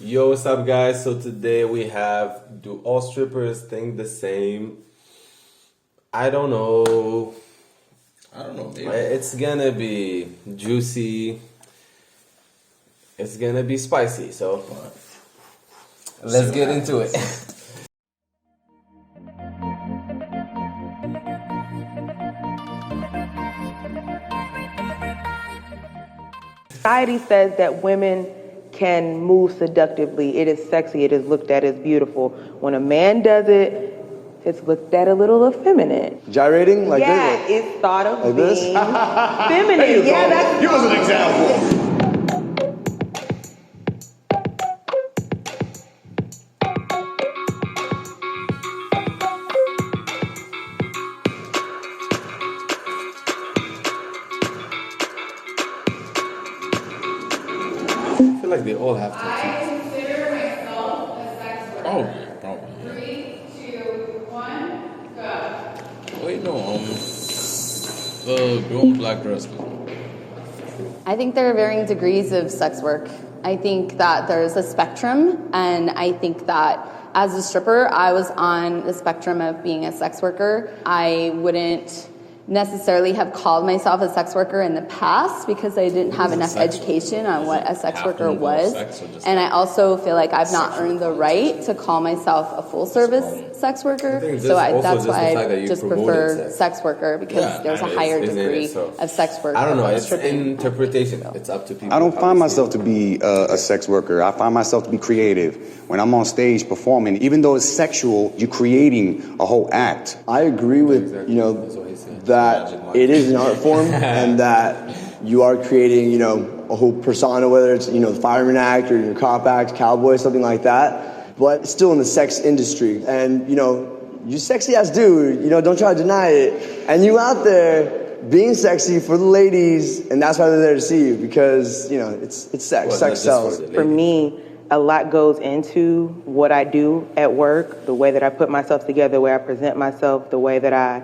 Yo, what's up, guys? So today we have, do all strippers think the same? I don't know. Maybe. It's gonna be juicy. It's gonna be spicy. So let's get into it. Society says that women can move seductively. It is sexy. It is looked at as beautiful. When a man does it, it's looked at a little effeminate. Gyrating like yeah, this? it's thought of Like being this? feminine. Yeah, that's Give us an example. I feel like they all have to. I consider myself a sex worker. Probably. 3, 2, 1, go. Wait, no. The girl in black dress. I think there are varying degrees of sex work. I think that there's a spectrum, and I think that as a stripper, I was on the spectrum of being a sex worker. I wouldn't necessarily have called myself a sex worker in the past because I didn't have enough education on what a sex worker was. And I also feel like I've not earned the right to call myself a full service sex worker. So that's why I just prefer sex worker because there's a higher degree of sex work. I don't know. It's interpretation. It's up to people. I don't find myself to be a sex worker. I find myself to be creative. When I'm on stage performing, even though it's sexual, you're creating a whole act. I agree with, that it is an art form and that you are creating, a whole persona, whether it's, the fireman act or your cop act, cowboy, something like that. But it's still in the sex industry. And, you sexy ass dude, don't try to deny it. And you out there being sexy for the ladies, and that's why they're there to see you because, it's sex. Well, sex sells. For me, a lot goes into what I do at work, the way that I put myself together, the way I present myself, the way that I,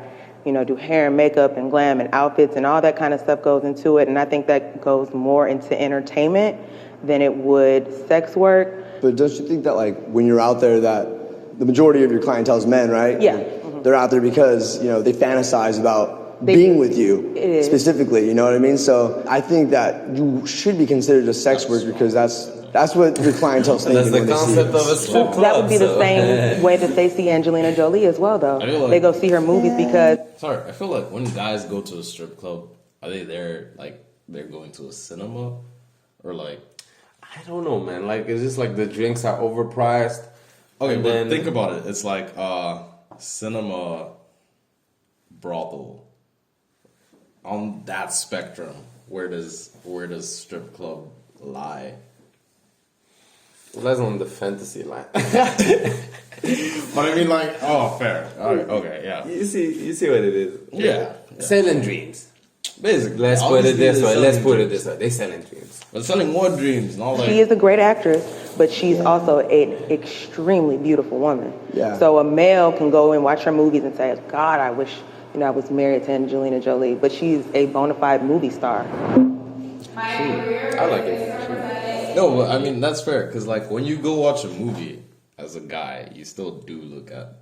do hair and makeup and glam and outfits and all that kind of stuff goes into it. And I think that goes more into entertainment than it would sex work. But don't you think that, when you're out there, that the majority of your clientele is men, right? Yeah. Mm-hmm. They're out there because, they fantasize about being with you specifically, you know what I mean? So I think that you should be considered a sex worker because that's what your clientele's thinking. That's the concept of a strip club. That would be the same way that they see Angelina Jolie as well, though. They go see her movies because... Sorry, I feel like when guys go to a strip club, are they there, they're going to a cinema? Or, I don't know, man. It's just the drinks are overpriced. Okay, but then think about it. It's like cinema brothel. On that spectrum, where does strip club lie? Less on the fantasy line. But I mean, fair. Okay, yeah. You see what it is. Yeah. Selling dreams. Basically. Let's put it this way. They selling dreams. But selling more dreams, not She is a great actress, but she's also an extremely beautiful woman. Yeah. So a male can go and watch her movies and say, God, I wish, I was married to Angelina Jolie, but she's a bona fide movie star. My career I like it. is representing. No, but I mean that's fair because when you go watch a movie as a guy, you still do look at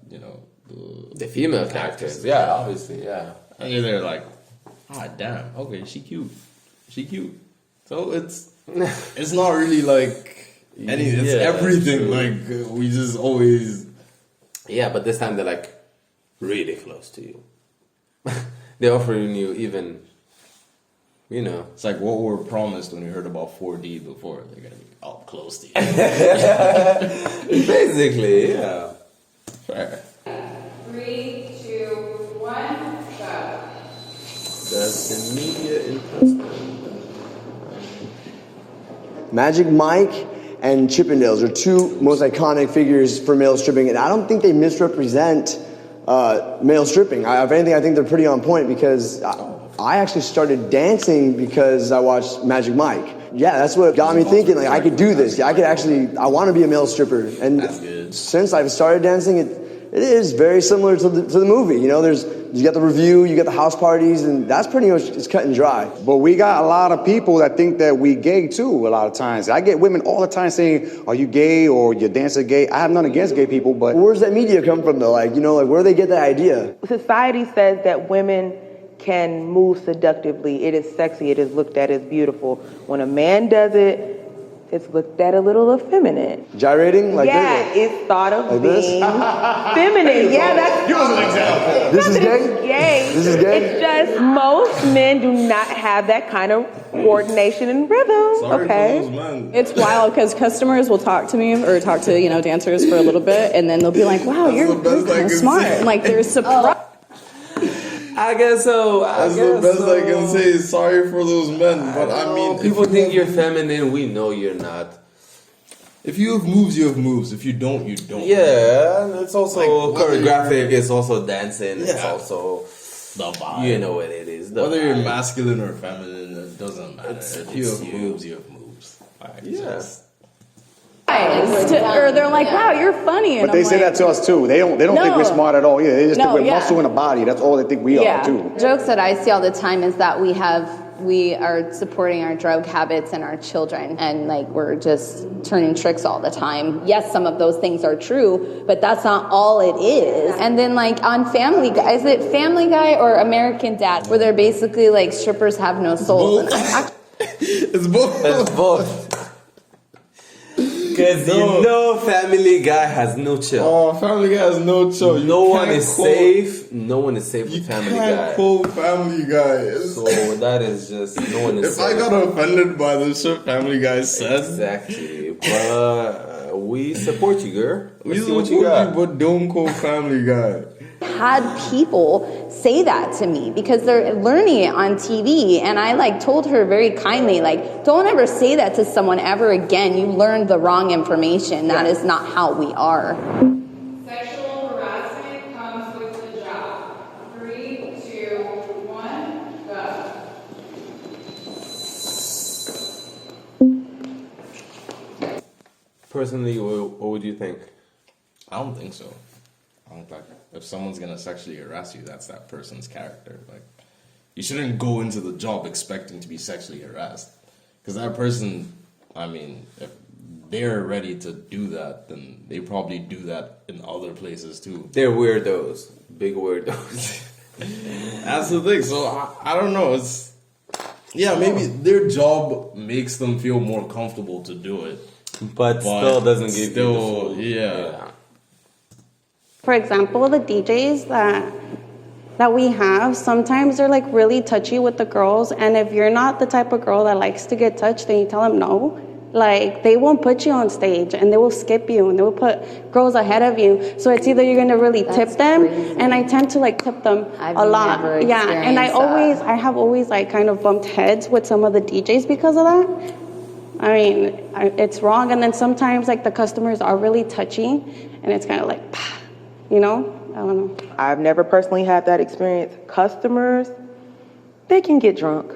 The female characters. Yeah, obviously, yeah. And you're there damn, okay, she cute. So it's not really anything. It's everything. We just always. Yeah, but this time they're really close to you. They're offering you even. It's like what we were promised when we heard about 4D before. They're gonna be up close to you. Basically, yeah. Fair. 3, 2, 1, go. That's the media in person. Magic Mike and Chippendales are two most iconic figures for male stripping, and I don't think they misrepresent male stripping. If anything, I think they're pretty on point because I actually started dancing because I watched Magic Mike. Yeah, that's what got me thinking, I could do this. I want to be a male stripper. And since I've started dancing, it is very similar to the movie. You know, you got the review, you got the house parties, and that's pretty much, it's cut and dry. But we got a lot of people that think that we gay too a lot of times. I get women all the time saying, are you gay or your dancer gay? I have nothing against gay people, but... Where's that media come from though? Like, you know, like where do they get that idea? Society says that women can move seductively. It is sexy. It is looked at as beautiful. When a man does it, it's looked at a little effeminate. Gyrating? Like yeah, this? it's thought of like being feminine. Yeah, that's... Give us an example. This is It's gay? gay. This is gay? It's just most men do not have that kind of coordination and rhythm. Sorry okay. for those men. It's wild because customers will talk to me or talk to, you know, dancers for a little bit, and then they'll be like, wow, you're kind of smart. And like, they're surprised. I guess so. That's the best I can say. Sorry for those men, but I mean, people think you're feminine. We know you're not. if you have moves, you have moves. If you don't, you don't. Yeah, and it's also Like, choreographic. It's also dancing. It's Yeah. also The vibe. you know what it is. The Whether you're vibe. masculine or feminine, it doesn't matter. If you it's have you. moves, you have moves. Like, Yeah. just- Or they're like, wow, you're funny. And But they I'm say like, that to us too. They don't think No. we're smart at all. Yeah, they just No, think we're yeah. muscle in a body. That's all they think we Yeah. are too. Jokes that I see all the time is that we are supporting our drug habits and our children, and like we're just turning tricks all the time. Yes, some of those things are true, but that's not all it is. And then like on Family Guy, is it Family Guy or American Dad, where they're basically like strippers have no souls? And It's both. It's both. Because you know, Family Guy has no chill. Oh, Family Guy has no choice. No one is safe. No one is safe You with Family can't Guy. quote Family Guy. So that is just no one is If safe. I got offended by the shit Family Guy said, Exactly. But we support you, girl. we Let's see what support you got. you, but don't quote Family Guy. had people say that to me because they're learning it on TV, and I like told her very kindly, like, don't ever say that to someone ever again. You learned the wrong information. That is not how we are. Sexual harassment comes with the job. 3, 2, 1, go. Personally, what would you think? I don't think so. I don't think if someone's gonna sexually harass you, that's that person's character. Like, you shouldn't go into the job expecting to be sexually harassed, because that person, I mean, if they're ready to do that, then they probably do that in other places too. They're weirdos. Big weirdos. That's the thing. So I don't know. It's maybe their job makes them feel more comfortable to do it, but still doesn't give you the still, full. yeah. For example, the DJs that we have, sometimes they're like really touchy with the girls, and if you're not the type of girl that likes to get touched, then you tell them no. Like, they won't put you on stage, and they will skip you, and they will put girls ahead of you. So it's either you're gonna really tip them, and I tend to like tip them a lot. Never Yeah, and experienced I have always like kind of bumped heads with some of the DJs because of that. I mean, it's wrong, and then sometimes like the customers are really touchy, and it's kind of like, you know, I don't know. I've never personally had that experience. Customers, they can get drunk.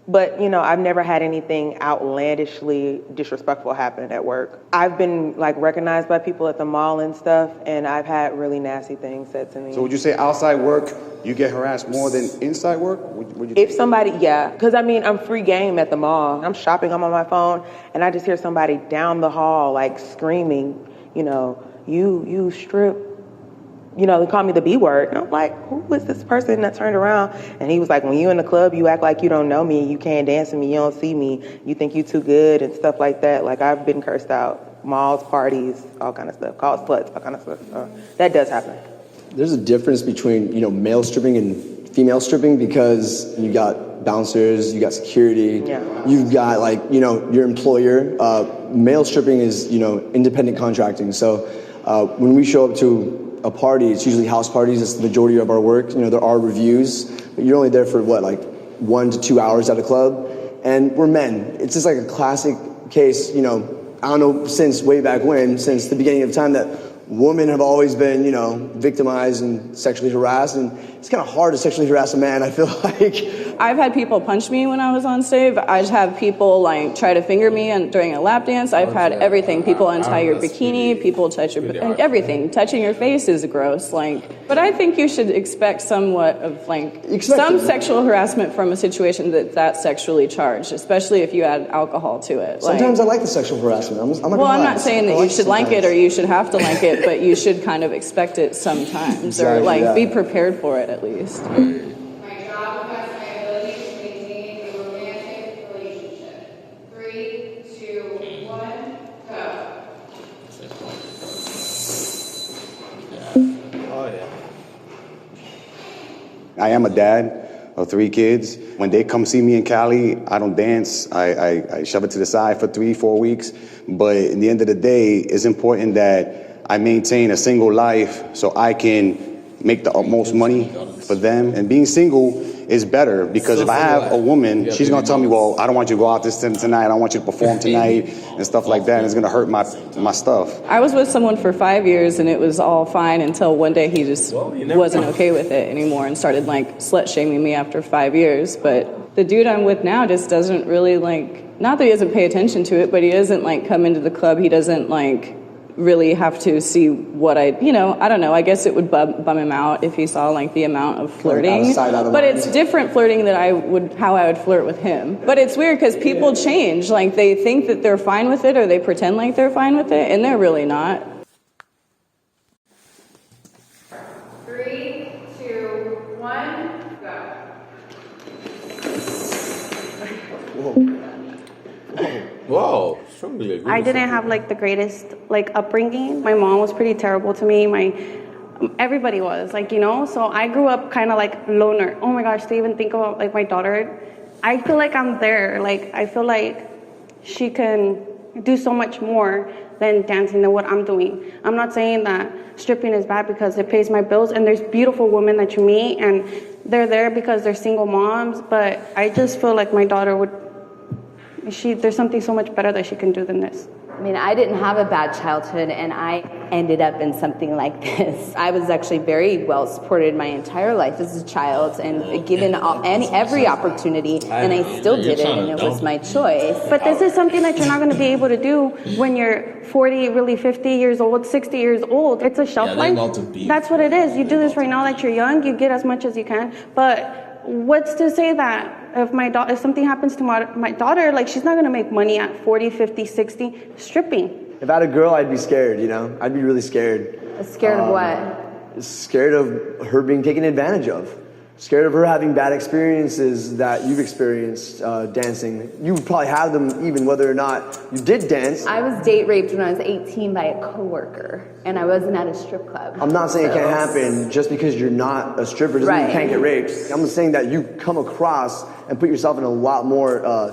But, you know, I've never had anything outlandishly disrespectful happen at work. I've been, like, recognized by people at the mall and stuff, and I've had really nasty things said to me. So would you say outside work, you get harassed more than inside work? Would you If somebody, yeah, because I mean, I'm free game at the mall. I'm shopping, I'm on my phone, and I just hear somebody down the hall, like, screaming, you know, you strip. You know, they call me the B word. And I'm like, who is this person that turned around? And he was like, when you in the club, you act like you don't know me. You can't dance with me. You don't see me. You think you too good and stuff like that. Like, I've been cursed out. Malls, parties, all kind of stuff. Called sluts, all kind of stuff. That does happen. There's a difference between, you know, male stripping and female stripping, because you got bouncers, you got security, you've got, like, you know, your employer. Male stripping is, you know, independent contracting. So when we show up to a party, it's usually house parties. It's the majority of our work. You know, there are reviews, but you're only there for what, like 1 to 2 hours at a club, and we're men. It's just like a classic case. You know, I don't know, since way back when, since the beginning of time, that women have always been, you know, victimized and sexually harassed, and it's kind of hard to sexually harass a man. I feel like I've had people punch me when I was on stage. I've had people like try to finger me during a lap dance. I've had everything. People untie your bikini. People touch your everything. Touching your face is gross. Like, but I think you should expect somewhat of like some sexual harassment from a situation that's sexually charged, especially if you add alcohol to it. Sometimes I like the sexual harassment. I'm not saying that you should like it or you should have to like it, but you should kind of expect it sometimes, or like be prepared for it at least. My job affects my ability to maintain a romantic relationship. 3, 2, 1, go. Oh yeah. I am a dad of 3 kids. When they come see me in Cali, I don't dance. I shove it to the side for 3-4 weeks. But at the end of the day, it's important that I maintain a single life so I can make the utmost money for them. And being single is better because if I have a woman, she's going to tell me, well, I don't want you to go out tonight. I don't want you to perform tonight and stuff like that. And it's going to hurt my stuff. I was with someone for 5 years and it was all fine until one day he just wasn't okay with it anymore and started like slut shaming me after 5 years. But the dude I'm with now just doesn't really like, not that he doesn't pay attention to it, but he doesn't like come into the club. He doesn't like really have to see what I don't know. I guess it would bum him out if he saw like the amount of flirting. But it's different flirting than how I would flirt with him. But it's weird because people change. Like they think that they're fine with it or they pretend like they're fine with it and they're really not. 3, 2, 1, go. Whoa. I didn't have like the greatest like upbringing. My mom was pretty terrible to me. Everybody was like, so I grew up kind of like loner. Oh my gosh, to even think about like my daughter, I feel like I'm there. Like I feel like she can do so much more than dancing than what I'm doing. I'm not saying that stripping is bad because it pays my bills and there's beautiful women that you meet and they're there because they're single moms, but I just feel like my daughter there's something so much better that she can do than this. I mean, I didn't have a bad childhood, and I ended up in something like this. I was actually very well supported my entire life as a child, and given every opportunity, and I still did it, and it was my choice. But this is something that you're not going to be able to do when you're 40, really 50 years old, 60 years old. It's a shelf life. That's what it is. You do this right now that you're young, you get as much as you can, but what's to say that if something happens to my daughter, like she's not going to make money at 40, 50, 60 stripping. If I had a girl, I'd be scared, I'd be really scared. Scared of what? Scared of her being taken advantage of. Scared of her having bad experiences that you've experienced dancing. You would probably have them even whether or not you did dance. I was date raped when I was 18 by a coworker, and I wasn't at a strip club. I'm not saying it can't happen just because you're not a stripper doesn't mean you can't get raped. I'm saying that you come across and put yourself in a lot more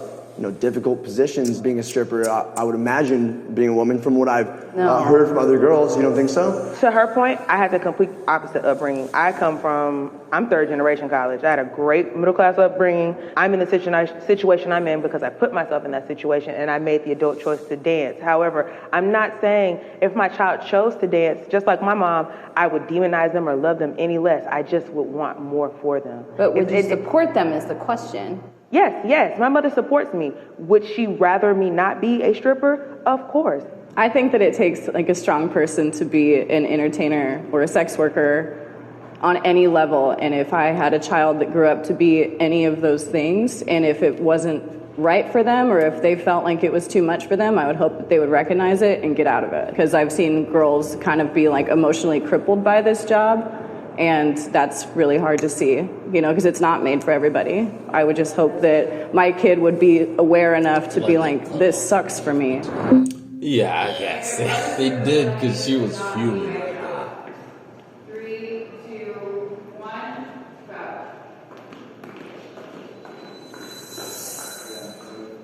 difficult positions being a stripper. I would imagine being a woman from what I've heard from other girls. You don't think so? To her point, I had the complete opposite upbringing. I'm third generation college. I had a great middle class upbringing. I'm in the situation I'm in because I put myself in that situation and I made the adult choice to dance. However, I'm not saying if my child chose to dance, just like my mom, I would demonize them or love them any less. I just would want more for them. But would you support them is the question. Yes. My mother supports me. Would she rather me not be a stripper? Of course. I think that it takes like a strong person to be an entertainer or a sex worker on any level. And if I had a child that grew up to be any of those things, and if it wasn't right for them or if they felt like it was too much for them, I would hope that they would recognize it and get out of it. Because I've seen girls kind of be like emotionally crippled by this job. And that's really hard to see, because it's not made for everybody. I would just hope that my kid would be aware enough to be like, this sucks for me. Yeah, I guess. They did because she was human. 3, 2, 1,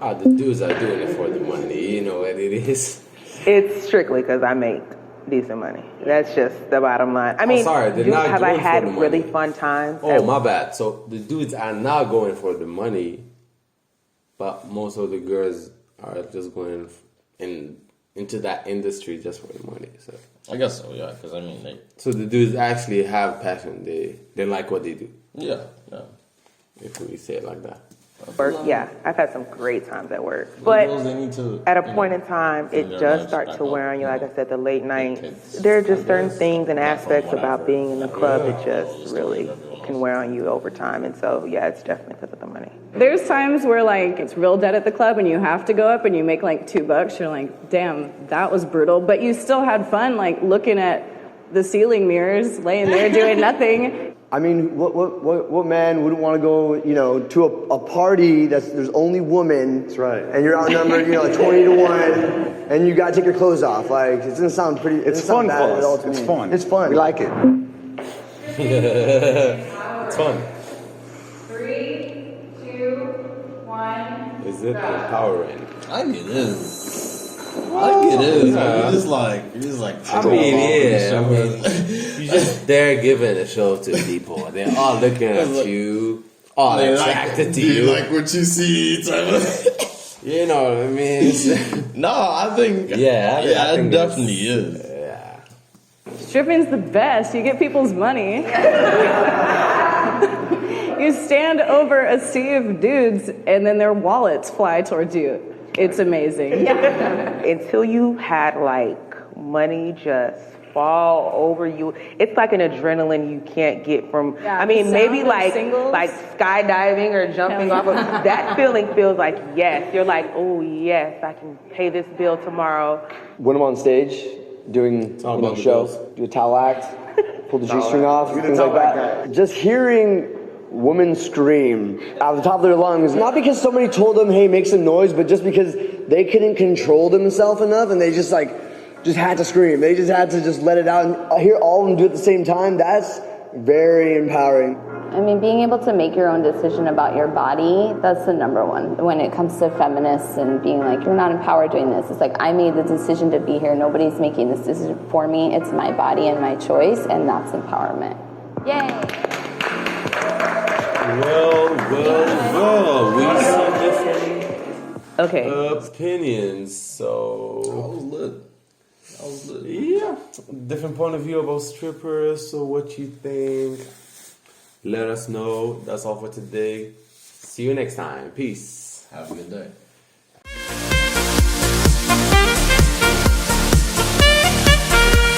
go. The dudes are doing it for the money. You know what it is. It's strictly because I make decent money. That's just the bottom line. I mean, have I had really fun times? Oh, my bad. So the dudes are not going for the money, but most of the girls are just going into that industry just for the money. So I guess so, yeah. Because so the dudes actually have passion. They like what they do. Yeah. if we say it like that. Work, yeah, I've had some great times at work, Girls, they but need to, at a you know, point in time, bring it their does lives start back to wear up, on you. you Like know. I said, the late nights. kids, There are just I certain guess, things and that's aspects what about I've being in the heard. club Yeah. that just really can wear on you over time. And so, yeah, it's definitely because of the money. There's times where like it's real dead at the club and you have to go up and you make like $2. You're like, damn, that was brutal. But you still had fun, like looking at the ceiling mirrors, laying there doing nothing. I mean, what man wouldn't want to go, you know, to a party there's only women. That's right. And you're outnumbered, you know, 20 to 1, and you got to take your clothes off. Like, it doesn't sound pretty. It's fun for us. To It's me. fun. It's fun. We like it. It's fun. 3, 2, 1. Is it empowering? I think it is. I think it is. Yeah. You're just like. I mean, yeah. I mean, you just they're giving a show to people. They're all looking at you, all attracted to you. Like what you see. Type of You know what I mean? No, I think. Yeah, I think it definitely is. Yeah. Stripping's the best. You get people's money. You stand over a sea of dudes and then their wallets fly towards you. It's amazing. Until you had like money just fall over you, it's like an adrenaline you can't get from. Yeah, I mean, the maybe sound of like singles. skydiving or jumping Hell off of that feeling feels like yes. You're like, oh yes, I can pay this bill tomorrow. When I'm on stage doing all about the shows, bills. do a towel act, pull the G-string off, things like that. Just hearing women scream out of the top of their lungs, not because somebody told them, hey, make some noise, but just because they couldn't control themselves enough and they just had to scream. They just had to just let it out. And I hear all of them do it at the same time. That's very empowering. I mean, being able to make your own decision about your body, that's the number one. When it comes to feminists and being like, you're not empowered doing this, it's like, I made the decision to be here. Nobody's making this decision for me. It's my body and my choice, and that's empowerment. Yay! Well. We see different opinions, so. I was lit. Yeah, different point of view about strippers. So, what you think? Let us know. That's all for today. See you next time. Peace. Have a good day.